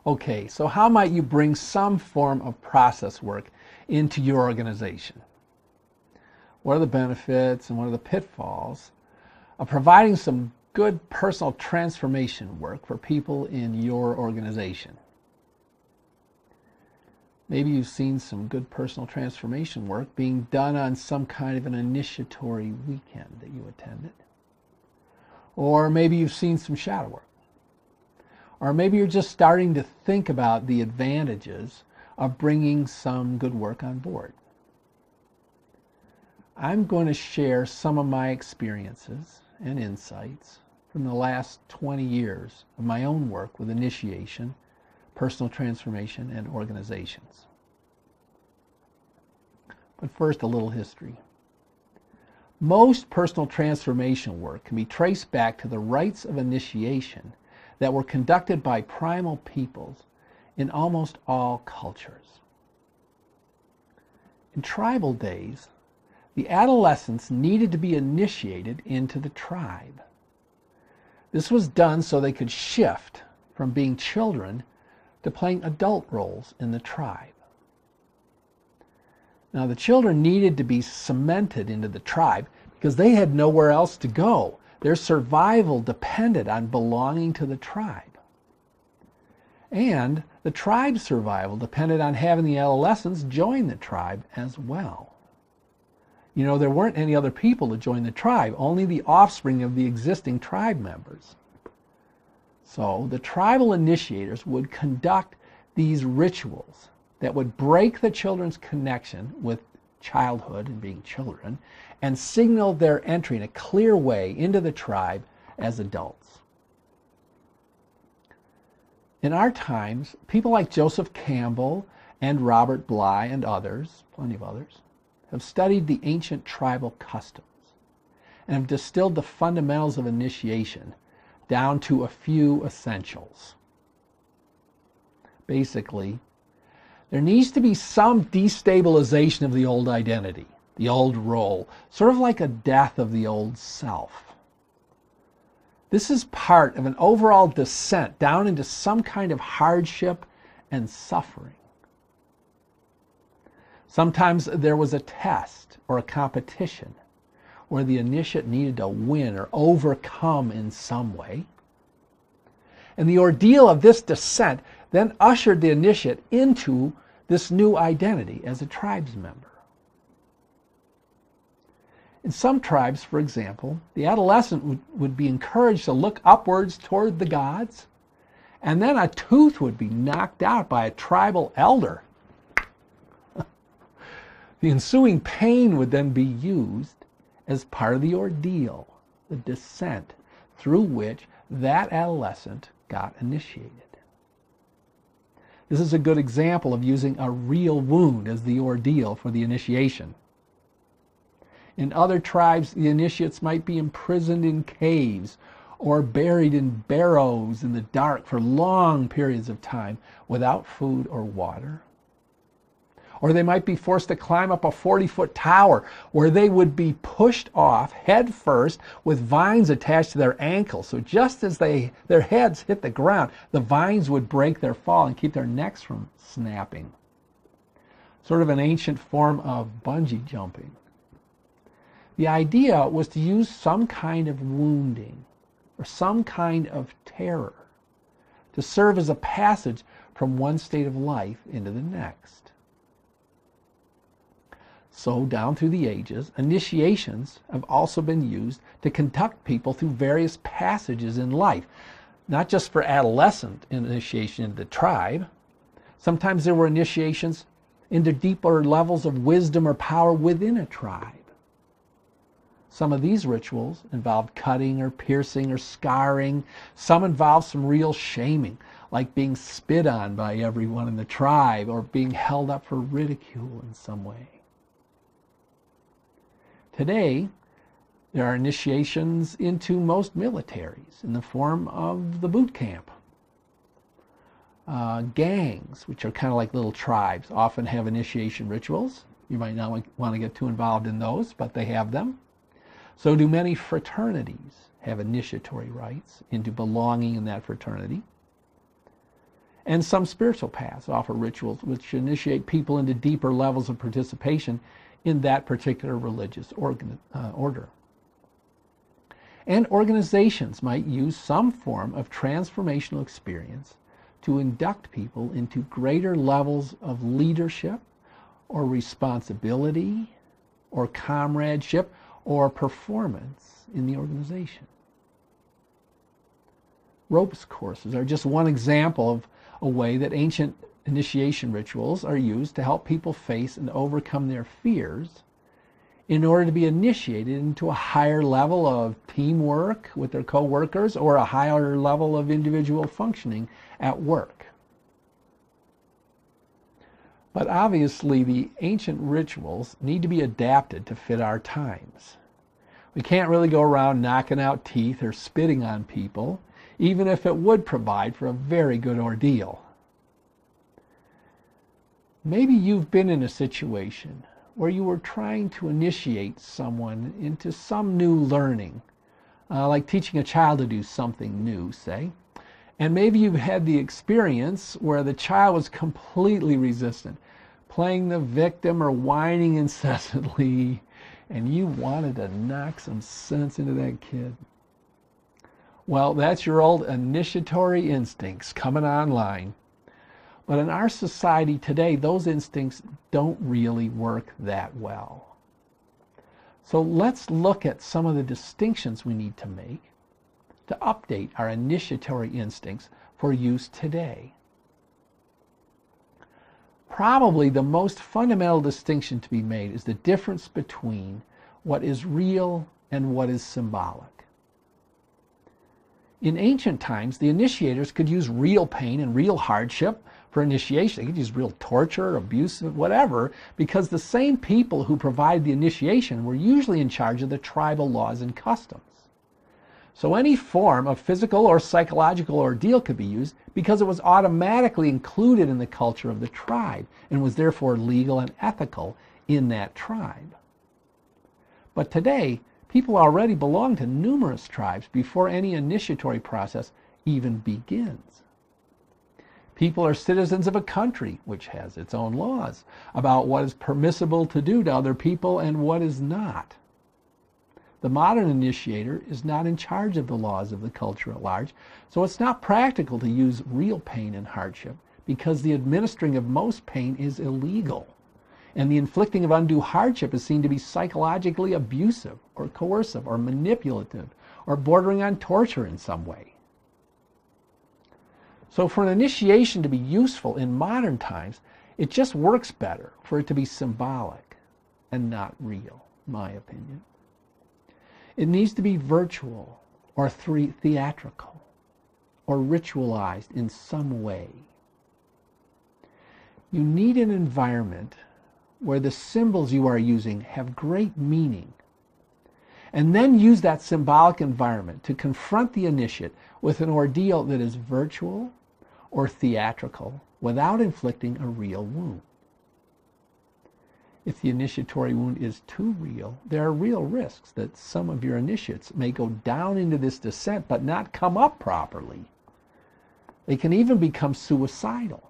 Okay, so how might you bring some form of process work into your organization? What are the benefits and what are the pitfalls of providing some good personal transformation work for people in your organization? Maybe you've seen some good personal transformation work being done on some kind of an initiatory weekend that you attended. Or maybe you've seen some shadow work. Or maybe you're just starting to think about the advantages of bringing some good work on board. I'm going to share some of my experiences and insights from the last 20 years of my own work with initiation, personal transformation, and organizations. But first, a little history. Most personal transformation work can be traced back to the rites of initiation that were conducted by primal peoples in almost all cultures. In tribal days, the adolescents needed to be initiated into the tribe. This was done so they could shift from being children to playing adult roles in the tribe. Now, the children needed to be cemented into the tribe because they had nowhere else to go. Their survival depended on belonging to the tribe. And the tribe's survival depended on having the adolescents join the tribe as well. You know, there weren't any other people to join the tribe, only the offspring of the existing tribe members. So the tribal initiators would conduct these rituals that would break the children's connection with childhood and being children and signal their entry in a clear way into the tribe as adults. In our times, people like Joseph Campbell and Robert Bly and others, plenty of others, have studied the ancient tribal customs and have distilled the fundamentals of initiation down to a few essentials. Basically, there needs to be some destabilization of the old identity, the old role, sort of like a death of the old self. This is part of an overall descent down into some kind of hardship and suffering. Sometimes there was a test or a competition where the initiate needed to win or overcome in some way. And the ordeal of this descent then ushered the initiate into this new identity as a tribes member. In some tribes, for example, the adolescent would be encouraged to look upwards toward the gods, and then a tooth would be knocked out by a tribal elder. The ensuing pain would then be used as part of the ordeal, the descent through which that adolescent got initiated. This is a good example of using a real wound as the ordeal for the initiation. In other tribes, the initiates might be imprisoned in caves or buried in barrows in the dark for long periods of time without food or water. Or they might be forced to climb up a 40-foot tower where they would be pushed off head first with vines attached to their ankles. So just as their heads hit the ground, the vines would break their fall and keep their necks from snapping. Sort of an ancient form of bungee jumping. The idea was to use some kind of wounding or some kind of terror to serve as a passage from one state of life into the next. So down through the ages, initiations have also been used to conduct people through various passages in life, not just for adolescent initiation into the tribe. Sometimes there were initiations into deeper levels of wisdom or power within a tribe. Some of these rituals involved cutting or piercing or scarring. Some involved some real shaming, like being spit on by everyone in the tribe or being held up for ridicule in some way. Today, there are initiations into most militaries in the form of the boot camp. Gangs, which are kind of like little tribes, often have initiation rituals. You might not want to get too involved in those, but they have them. So do many fraternities have initiatory rites into belonging in that fraternity. And some spiritual paths offer rituals which initiate people into deeper levels of participation in that particular religious order. And organizations might use some form of transformational experience to induct people into greater levels of leadership or responsibility or comradeship or performance in the organization. Ropes courses are just one example of a way that ancient initiation rituals are used to help people face and overcome their fears in order to be initiated into a higher level of teamwork with their co-workers or a higher level of individual functioning at work. But obviously the ancient rituals need to be adapted to fit our times. We can't really go around knocking out teeth or spitting on people, even if it would provide for a very good ordeal. Maybe you've been in a situation where you were trying to initiate someone into some new learning, like teaching a child to do something new, say. And maybe you've had the experience where the child was completely resistant, playing the victim or whining incessantly, and you wanted to knock some sense into that kid. Well, that's your old initiatory instincts coming online. But in our society today, those instincts don't really work that well. So let's look at some of the distinctions we need to make to update our initiatory instincts for use today. Probably the most fundamental distinction to be made is the difference between what is real and what is symbolic. In ancient times, the initiators could use real pain and real hardship for initiation. They could use real torture, abuse, whatever, because the same people who provide the initiation were usually in charge of the tribal laws and customs. So any form of physical or psychological ordeal could be used because it was automatically included in the culture of the tribe and was therefore legal and ethical in that tribe. But today, people already belong to numerous tribes before any initiatory process even begins. People are citizens of a country which has its own laws about what is permissible to do to other people and what is not. The modern initiator is not in charge of the laws of the culture at large, so it's not practical to use real pain and hardship because the administering of most pain is illegal. And the inflicting of undue hardship is seen to be psychologically abusive or coercive or manipulative or bordering on torture in some way. So for an initiation to be useful in modern times, it just works better for it to be symbolic and not real, in my opinion. It needs to be virtual or theatrical or ritualized in some way. You need an environment where the symbols you are using have great meaning, and then use that symbolic environment to confront the initiate with an ordeal that is virtual or theatrical without inflicting a real wound. If the initiatory wound is too real, there are real risks that some of your initiates may go down into this descent but not come up properly. They can even become suicidal.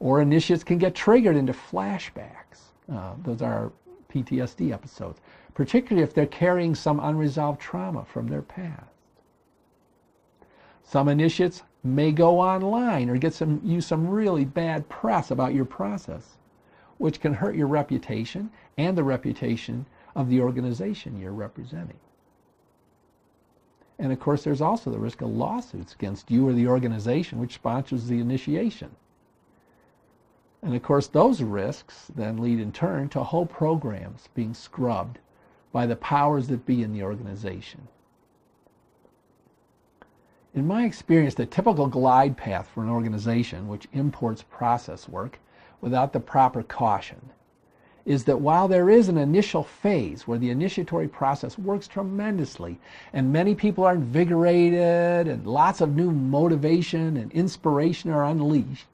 Or initiates can get triggered into flashbacks. Those are PTSD episodes, particularly if they're carrying some unresolved trauma from their past. Some initiates may go online or use some really bad press about your process, which can hurt your reputation and the reputation of the organization you're representing. And of course, there's also the risk of lawsuits against you or the organization which sponsors the initiation. And of course, those risks then lead in turn to whole programs being scrubbed by the powers that be in the organization. In my experience, the typical glide path for an organization which imports process work without the proper caution is that while there is an initial phase where the initiatory process works tremendously and many people are invigorated and lots of new motivation and inspiration are unleashed,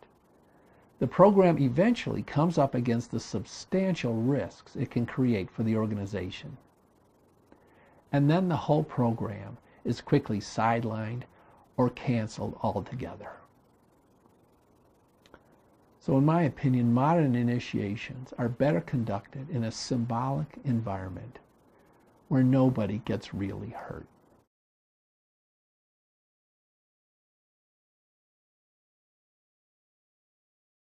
the program eventually comes up against the substantial risks it can create for the organization. And then the whole program is quickly sidelined or canceled altogether. So in my opinion, modern initiations are better conducted in a symbolic environment where nobody gets really hurt.